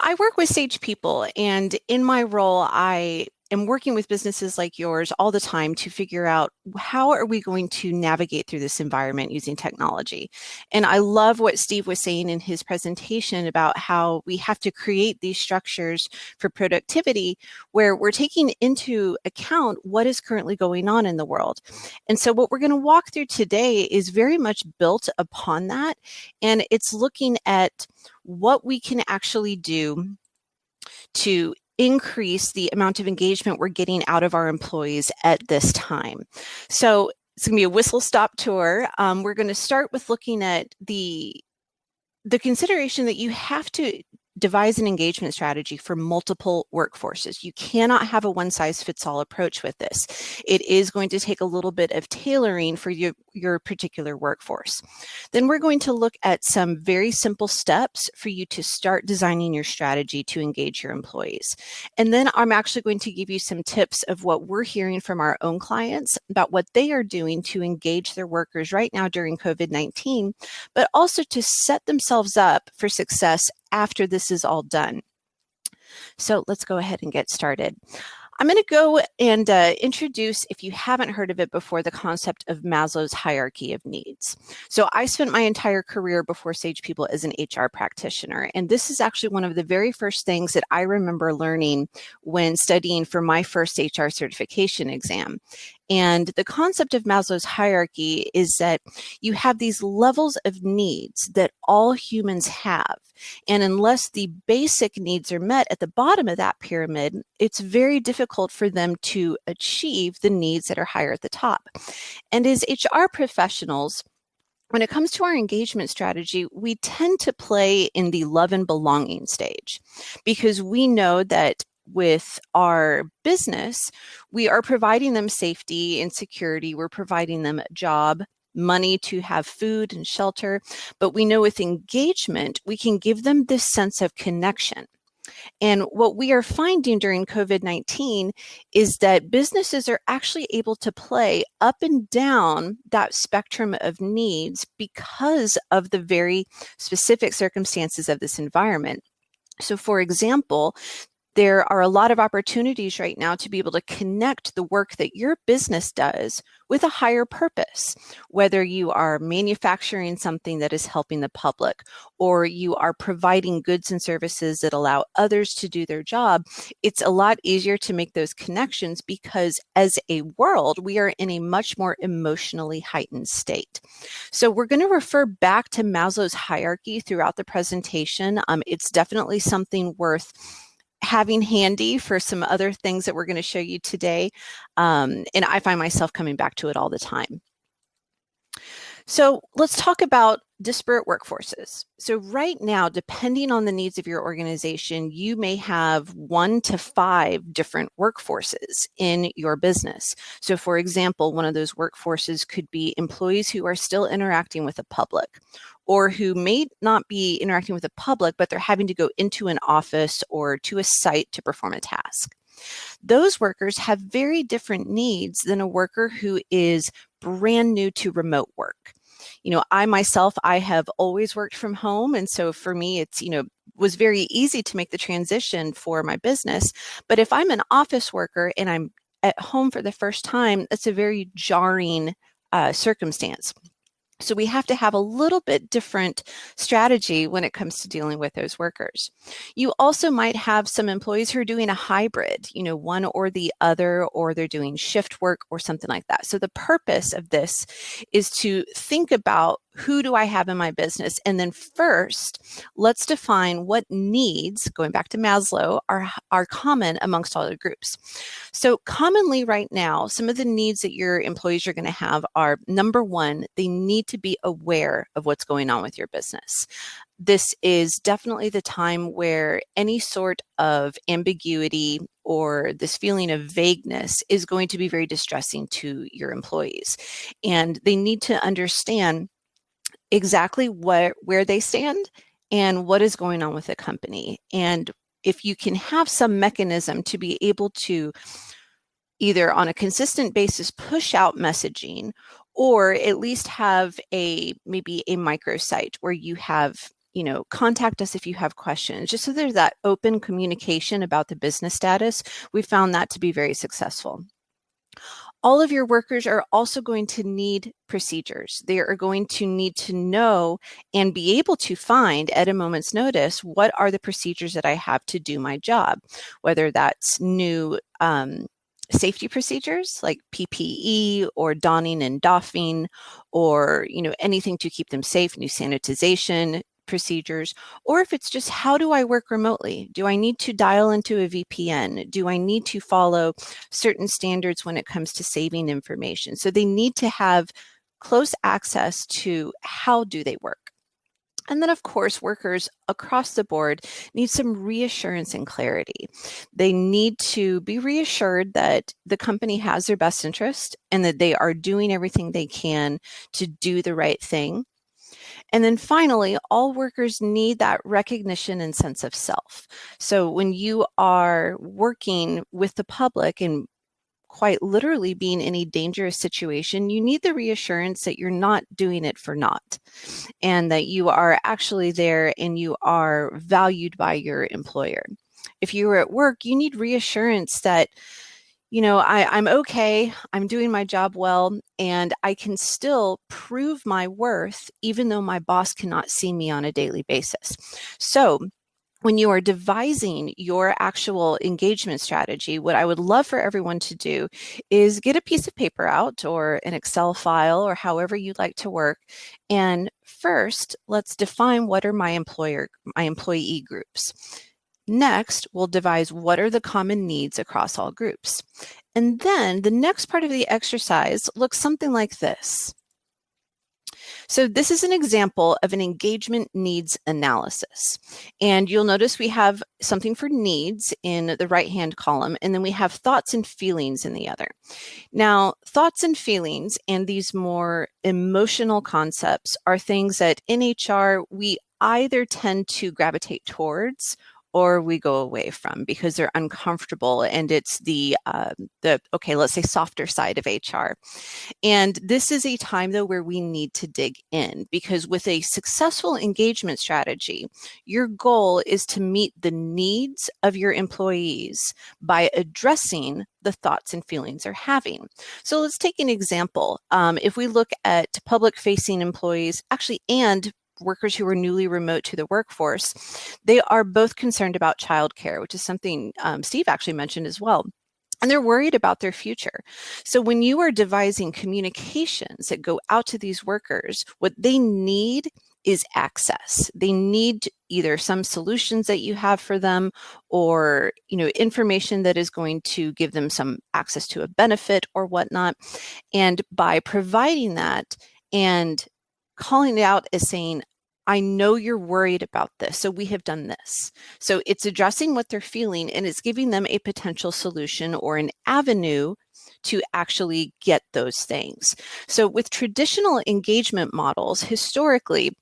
I work with Sage People, and in my role, I am working with businesses like yours all the time to figure out how are we going to navigate through this environment using technology. And I love what Steve was saying in his presentation about how we have to create these structures for productivity where we're taking into account what is currently going on in the world. And so what we're going to walk through today is very much built upon that, and it's looking at what we can actually do to increase the amount of engagement we're getting out of our employees at this time. So it's going to be a whistle-stop tour. We're going to start with looking at the consideration that you have to devise an engagement strategy for multiple workforces. You cannot have a one-size-fits-all approach with this. It is going to take a little bit of tailoring for your particular workforce. Then we're going to look at some very simple steps for you to start designing your strategy to engage your employees. And then I'm actually going to give you some tips of what we're hearing from our own clients about what they are doing to engage their workers right now during COVID-19, but also to set themselves up for success after this is all done. So let's go ahead and get started. I'm going to go and introduce, if you haven't heard of it before, the concept of Maslow's hierarchy of needs. So I spent my entire career before Sage People as an HR practitioner, and this is actually one of the very first things that I remember learning when studying for my first HR certification exam. And the concept of Maslow's hierarchy is that you have these levels of needs that all humans have. And unless the basic needs are met at the bottom of that pyramid, it's very difficult for them to achieve the needs that are higher at the top. And as HR professionals, when it comes to our engagement strategy, we tend to play in the love and belonging stage because we know that with our business, we are providing them safety and security. We're providing them a job, money to have food and shelter. But we know with engagement, we can give them this sense of connection. And what we are finding during COVID-19 is that businesses are actually able to play up and down that spectrum of needs because of the very specific circumstances of this environment. So for example, there are a lot of opportunities right now to be able to connect the work that your business does with a higher purpose, whether you are manufacturing something that is helping the public, or you are providing goods and services that allow others to do their job. It's a lot easier to make those connections because as a world, we are in a much more emotionally heightened state. So we're going to refer back to Maslow's hierarchy throughout the presentation. It's definitely something worth having handy for some other things that we're going to show you today. And I find myself coming back to it all the time. So let's talk about disparate workforces. So right now, depending on the needs of your organization, you may have 1 to 5 different workforces in your business. So for example, one of those workforces could be employees who are still interacting with the public, or who may not be interacting with the public, but they're having to go into an office or to a site to perform a task. Those workers have very different needs than a worker who is brand new to remote work. I myself, I have always worked from home. And so for me, it's, was very easy to make the transition for my business. But if I'm an office worker and I'm at home for the first time, that's a very jarring circumstance. So we have to have a little bit different strategy when it comes to dealing with those workers. You also might have some employees who are doing a hybrid, one or the other, or they're doing shift work or something like that. So the purpose of this is to think about who do I have in my business? And then first, let's define what needs, going back to Maslow, are common amongst all the groups. So commonly right now, some of the needs that your employees are going to have are, number one, they need to be aware of what's going on with your business. This is definitely the time where any sort of ambiguity or this feeling of vagueness is going to be very distressing to your employees. And they need to understand exactly where they stand and what is going on with the company. And if you can have some mechanism to be able to either on a consistent basis push out messaging, or at least have maybe a microsite where you have contact us if you have questions, just so there's that open communication about the business status. We found that to be very successful. All of your workers are also going to need procedures. They are going to need to know and be able to find at a moment's notice, what are the procedures that I have to do my job, whether that's new safety procedures like PPE or donning and doffing, or anything to keep them safe, new sanitization procedures, or if it's just, how do I work remotely? Do I need to dial into a VPN? Do I need to follow certain standards when it comes to saving information? So they need to have close access to how do they work. And then, of course, workers across the board need some reassurance and clarity. They need to be reassured that the company has their best interest and that they are doing everything they can to do the right thing. And then finally, all workers need that recognition and sense of self. So when you are working with the public and quite literally being in a dangerous situation, you need the reassurance that you're not doing it for naught, and that you are actually there and you are valued by your employer. If you are at work, you need reassurance that I'm okay, I'm doing my job well, and I can still prove my worth even though my boss cannot see me on a daily basis. So when you are devising your actual engagement strategy, what I would love for everyone to do is get a piece of paper out or an Excel file or however you'd like to work. And first, let's define what are my employee groups. Next, we'll devise what are the common needs across all groups. And then the next part of the exercise looks something like this. So this is an example of an engagement needs analysis. And you'll notice we have something for needs in the right-hand column, and then we have thoughts and feelings in the other. Now, thoughts and feelings and these more emotional concepts are things that in HR we either tend to gravitate towards or we go away from because they're uncomfortable, and it's the okay, let's say softer side of HR. And this is a time though where we need to dig in, because with a successful engagement strategy, your goal is to meet the needs of your employees by addressing the thoughts and feelings they're having. So let's take an example. If we look at public-facing employees, actually, and workers who are newly remote to the workforce, they are both concerned about childcare, which is something Steve actually mentioned as well. And they're worried about their future. So when you are devising communications that go out to these workers, what they need is access. They need either some solutions that you have for them, or information that is going to give them some access to a benefit or whatnot. And by providing that and calling it out as saying, I know you're worried about this, so we have done this. So it's addressing what they're feeling, and it's giving them a potential solution or an avenue to actually get those things. So with traditional engagement models, historically,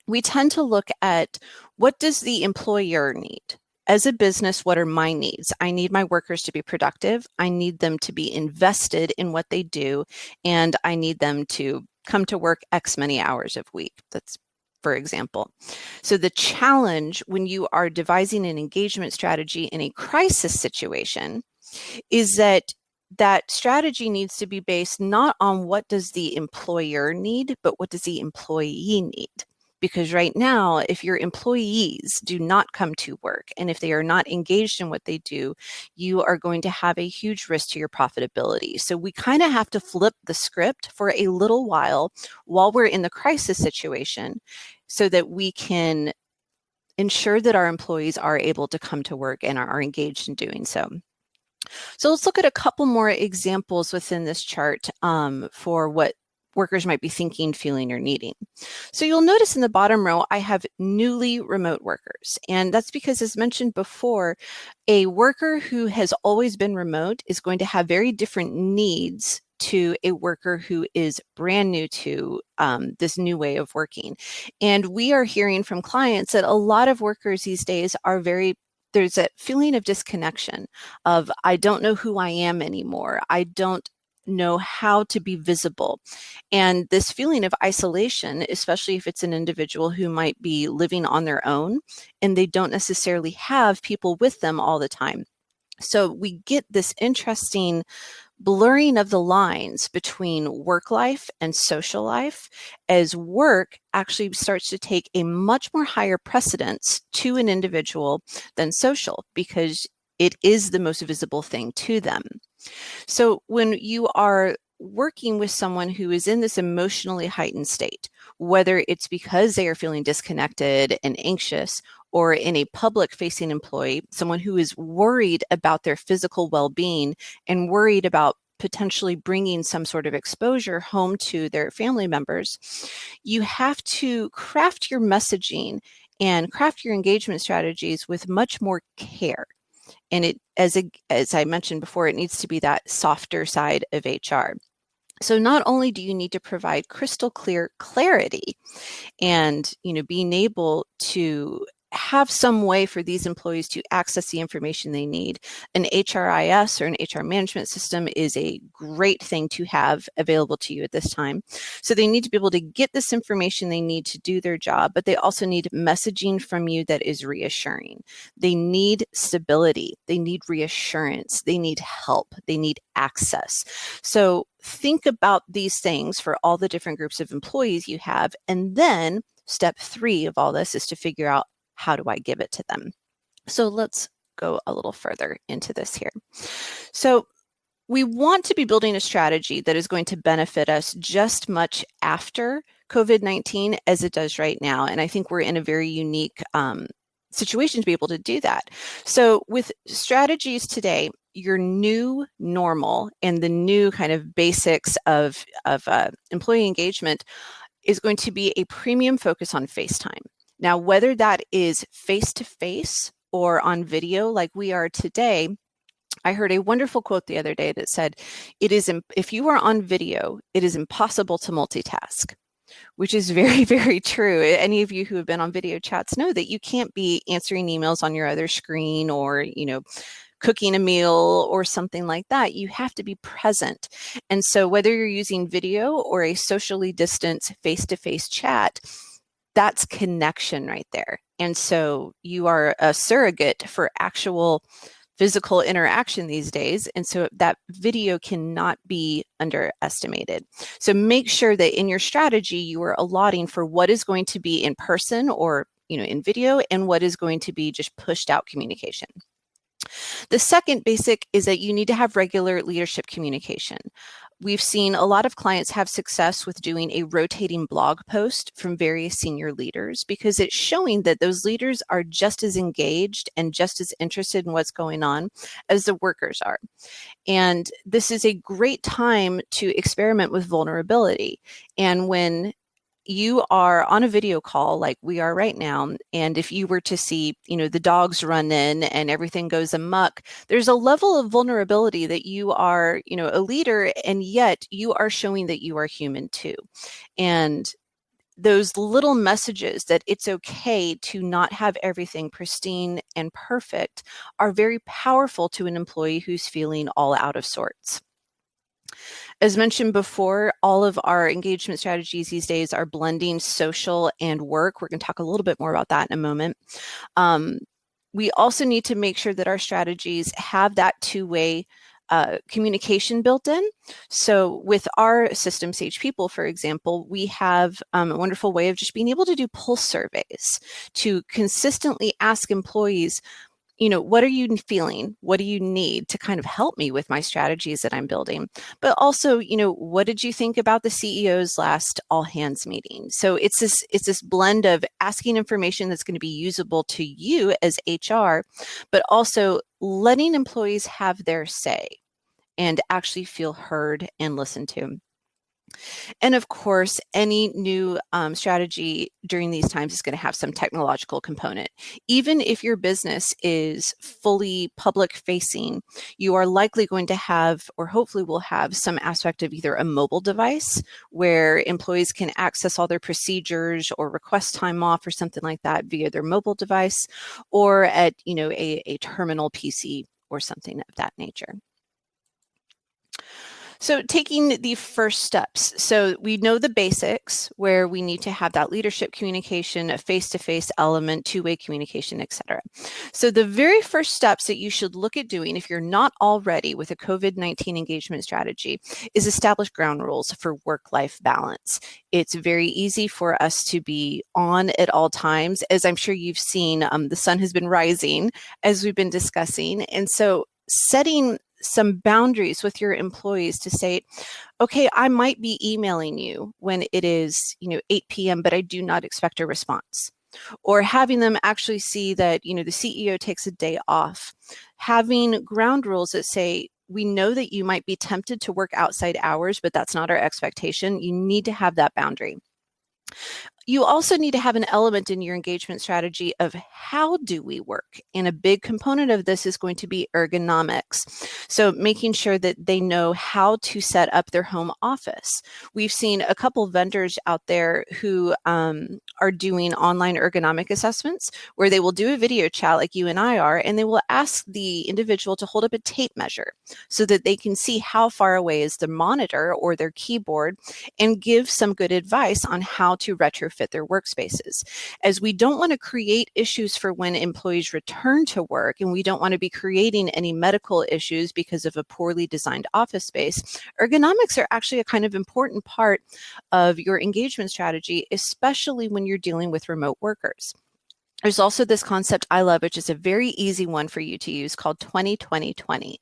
we tend to look at what does the employer need? As a business, what are my needs? I need my workers to be productive. I need them to be invested in what they do, and I need them to come to work X many hours a week. That's for example. So the challenge when you are devising an engagement strategy in a crisis situation is that that strategy needs to be based not on what does the employer need, but what does the employee need? Because right now, if your employees do not come to work, and if they are not engaged in what they do, you are going to have a huge risk to your profitability. So we kind of have to flip the script for a little while we're in the crisis situation, so that we can ensure that our employees are able to come to work and are engaged in doing so. So let's look at a couple more examples within this chart for what workers might be thinking, feeling, or needing. So you'll notice in the bottom row, I have newly remote workers. And that's because, as mentioned before, a worker who has always been remote is going to have very different needs to a worker who is brand new to this new way of working. And we are hearing from clients that a lot of workers these days are there's a feeling of disconnection of, I don't know who I am anymore. I don't know how to be visible. And this feeling of isolation, especially if it's an individual who might be living on their own and they don't necessarily have people with them all the time. So we get this interesting blurring of the lines between work life and social life as work actually starts to take a much more higher precedence to an individual than social, because it is the most visible thing to them. So when you are working with someone who is in this emotionally heightened state, whether it's because they are feeling disconnected and anxious, or in a public facing employee, someone who is worried about their physical well-being and worried about potentially bringing some sort of exposure home to their family members, you have to craft your messaging and craft your engagement strategies with much more care. And it, as I mentioned before, it needs to be that softer side of HR. So not only do you need to provide crystal clear clarity and, being able to have some way for these employees to access the information they need. An HRIS or an HR management system is a great thing to have available to you at this time. So they need to be able to get this information they need to do their job, but they also need messaging from you that is reassuring. They need stability. They need reassurance. They need help. They need access. So think about these things for all the different groups of employees you have, and then step 3 of all this is to figure out, how do I give it to them? So let's go a little further into this here. So we want to be building a strategy that is going to benefit us just much after COVID-19 as it does right now. And I think we're in a very unique situation to be able to do that. So with strategies today, your new normal and the new kind of basics of employee engagement is going to be a premium focus on FaceTime. Now, whether that is face-to-face or on video like we are today, I heard a wonderful quote the other day that said, if you are on video, it is impossible to multitask, which is very, very true. Any of you who have been on video chats know that you can't be answering emails on your other screen or, cooking a meal or something like that. You have to be present. And so whether you're using video or a socially distanced face-to-face chat, that's connection right there. And so you are a surrogate for actual physical interaction these days. And so that video cannot be underestimated. So make sure that in your strategy, you are allotting for what is going to be in person or, in video, and what is going to be just pushed out communication. The second basic is that you need to have regular leadership communication. We've seen a lot of clients have success with doing a rotating blog post from various senior leaders because it's showing that those leaders are just as engaged and just as interested in what's going on as the workers are. And this is a great time to experiment with vulnerability. And when you are on a video call like we are right now, and if you were to see, the dogs run in and everything goes amok, there's a level of vulnerability that you are, a leader, and yet you are showing that you are human too. And those little messages that it's okay to not have everything pristine and perfect are very powerful to an employee who's feeling all out of sorts. As mentioned before, all of our engagement strategies these days are blending social and work. We're going to talk a little bit more about that in a moment. We also need to make sure that our strategies have that two-way communication built in. So with our system, Sage People, for example, we have a wonderful way of just being able to do pulse surveys to consistently ask employees, what are you feeling? What do you need to kind of help me with my strategies that I'm building? But also, what did you think about the CEO's last all hands meeting? So it's this blend of asking information that's going to be usable to you as HR, but also letting employees have their say and actually feel heard and listened to. And of course, any new strategy during these times is going to have some technological component. Even if your business is fully public facing, you are likely going to have, or hopefully will have, some aspect of either a mobile device where employees can access all their procedures or request time off or something like that via their mobile device, or at a terminal PC or something of that nature. So taking the first steps. So we know the basics where we need to have that leadership communication, a face-to-face element, two-way communication, etc. So the very first steps that you should look at doing if you're not already with a COVID-19 engagement strategy is establish ground rules for work-life balance. It's very easy for us to be on at all times. As I'm sure you've seen, the sun has been rising as we've been discussing. And so setting some boundaries with your employees to say, okay, I might be emailing you when it is, 8 p.m., but I do not expect a response. Or having them actually see that, the CEO takes a day off. Having ground rules that say, we know that you might be tempted to work outside hours, but that's not our expectation. You need to have that boundary. You also need to have an element in your engagement strategy of how do we work? And a big component of this is going to be ergonomics. So making sure that they know how to set up their home office. We've seen a couple vendors out there who are doing online ergonomic assessments where they will do a video chat like you and I are, and they will ask the individual to hold up a tape measure so that they can see how far away is the monitor or their keyboard and give some good advice on how to retrofit their workspaces, as we don't want to create issues for when employees return to work, and we don't want to be creating any medical issues because of a poorly designed office space. Ergonomics are actually a kind of important part of your engagement strategy, especially when you're dealing with remote workers. There's also this concept I love, which is a very easy one for you to use, called 20-20-20.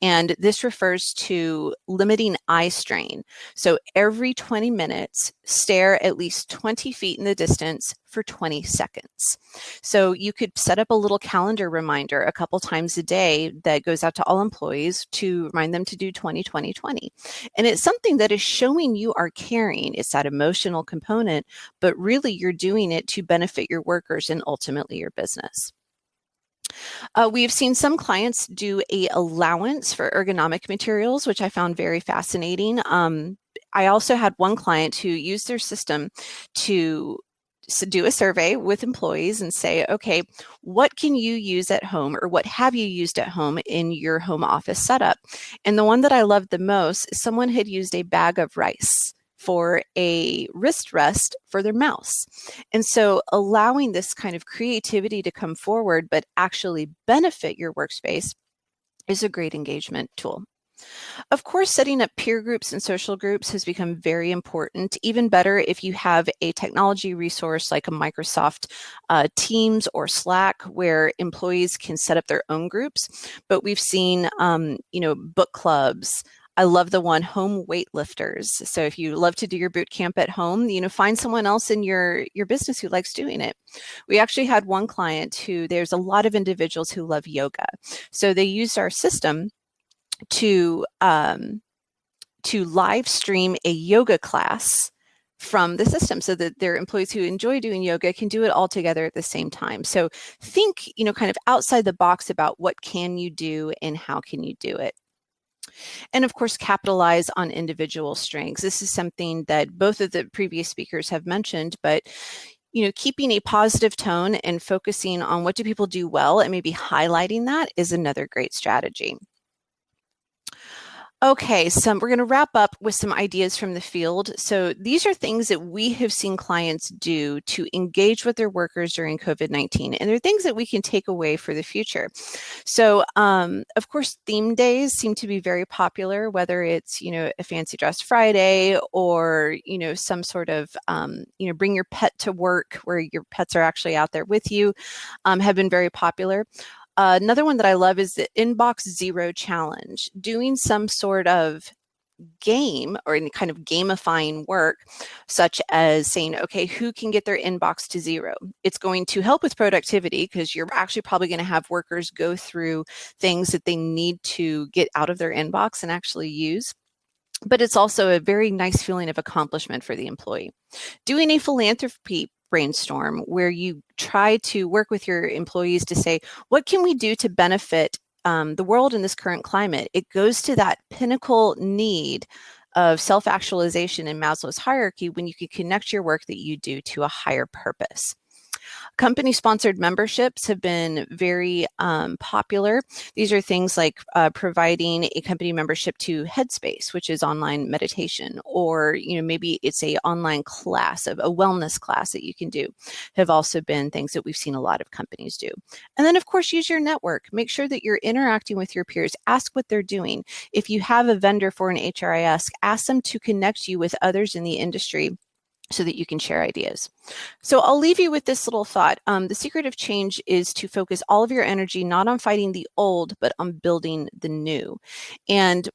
And this refers to limiting eye strain. So every 20 minutes, stare at least 20 feet in the distance for 20 seconds. So you could set up a little calendar reminder a couple times a day that goes out to all employees to remind them to do 20-20-20. And it's something that is showing you are caring. It's that emotional component, but really you're doing it to benefit your workers and ultimately your business. We have seen some clients do a allowance for ergonomic materials, which I found very fascinating. I also had one client who used their system to do a survey with employees and say, okay, what can you use at home, or what have you used at home in your home office setup? And the one that I loved the most is someone had used a bag of rice for a wrist rest for their mouse. And so allowing this kind of creativity to come forward, but actually benefit your workspace, is a great engagement tool. Of course, setting up peer groups and social groups has become very important. Even better if you have a technology resource like a Microsoft Teams or Slack, where employees can set up their own groups. But we've seen, book clubs. I love the one, home weightlifters. So if you love to do your boot camp at home, find someone else in your business who likes doing it. We actually had one client who, there's a lot of individuals who love yoga. So they used our system to live stream a yoga class from the system so that their employees who enjoy doing yoga can do it all together at the same time. So think, kind of outside the box about what can you do and how can you do it. And of course, capitalize on individual strengths. This is something that both of the previous speakers have mentioned, but keeping a positive tone and focusing on what do people do well and maybe highlighting that is another great strategy. Okay, so we're going to wrap up with some ideas from the field. So these are things that we have seen clients do to engage with their workers during COVID-19, and they're things that we can take away for the future. So, of course, theme days seem to be very popular, whether it's, a fancy dress Friday or, some sort of, bring your pet to work where your pets are actually out there with you, have been very popular. Another one that I love is the Inbox Zero Challenge, doing some sort of game or any kind of gamifying work, such as saying, okay, who can get their inbox to zero? It's going to help with productivity because you're actually probably going to have workers go through things that they need to get out of their inbox and actually use. But it's also a very nice feeling of accomplishment for the employee. Doing a philanthropy brainstorm where you try to work with your employees to say, what can we do to benefit the world in this current climate? It goes to that pinnacle need of self-actualization in Maslow's hierarchy when you can connect your work that you do to a higher purpose. Company-sponsored memberships have been very popular. These are things like providing a company membership to Headspace, which is online meditation, or maybe it's a online class, a wellness class that you can do. Have also been things that we've seen a lot of companies do. And then, of course, use your network. Make sure that you're interacting with your peers. Ask what they're doing. If you have a vendor for an HRIS, ask them to connect you with others in the industry so that you can share ideas. So I'll leave you with this little thought. The secret of change is to focus all of your energy not on fighting the old, but on building the new. And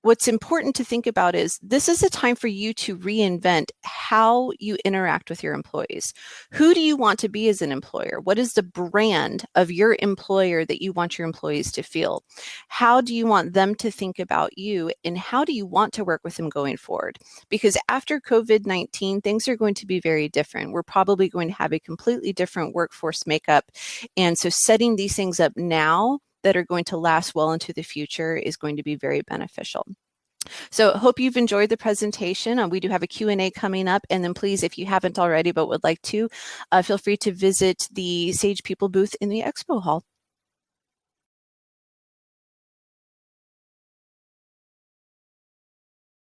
what's important to think about is this is a time for you to reinvent how you interact with your employees. Who do you want to be as an employer? What is the brand of your employer that you want your employees to feel? How do you want them to think about you? And how do you want to work with them going forward? Because after COVID-19, things are going to be very different. We're probably going to have a completely different workforce makeup. And so setting these things up now that are going to last well into the future is going to be very beneficial. So I hope you've enjoyed the presentation. We do have a Q&A coming up. And then please, if you haven't already but would like to, feel free to visit the Sage People booth in the expo hall.